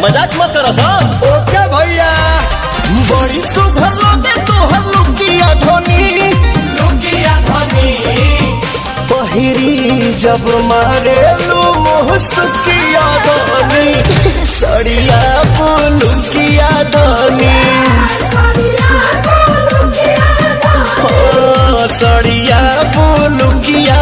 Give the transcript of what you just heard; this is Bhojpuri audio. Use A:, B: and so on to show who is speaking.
A: मजाक मत करो सन।
B: ओके भैया।
A: बड़ी सुघर लगे तोहर लुकिया धोनी,
B: लुकिया धनी
A: पहिरी जब मारे लू मुहसुकिया धोनी, सड़िया पुलुकिया धोनी, सड़िया पुलुकिया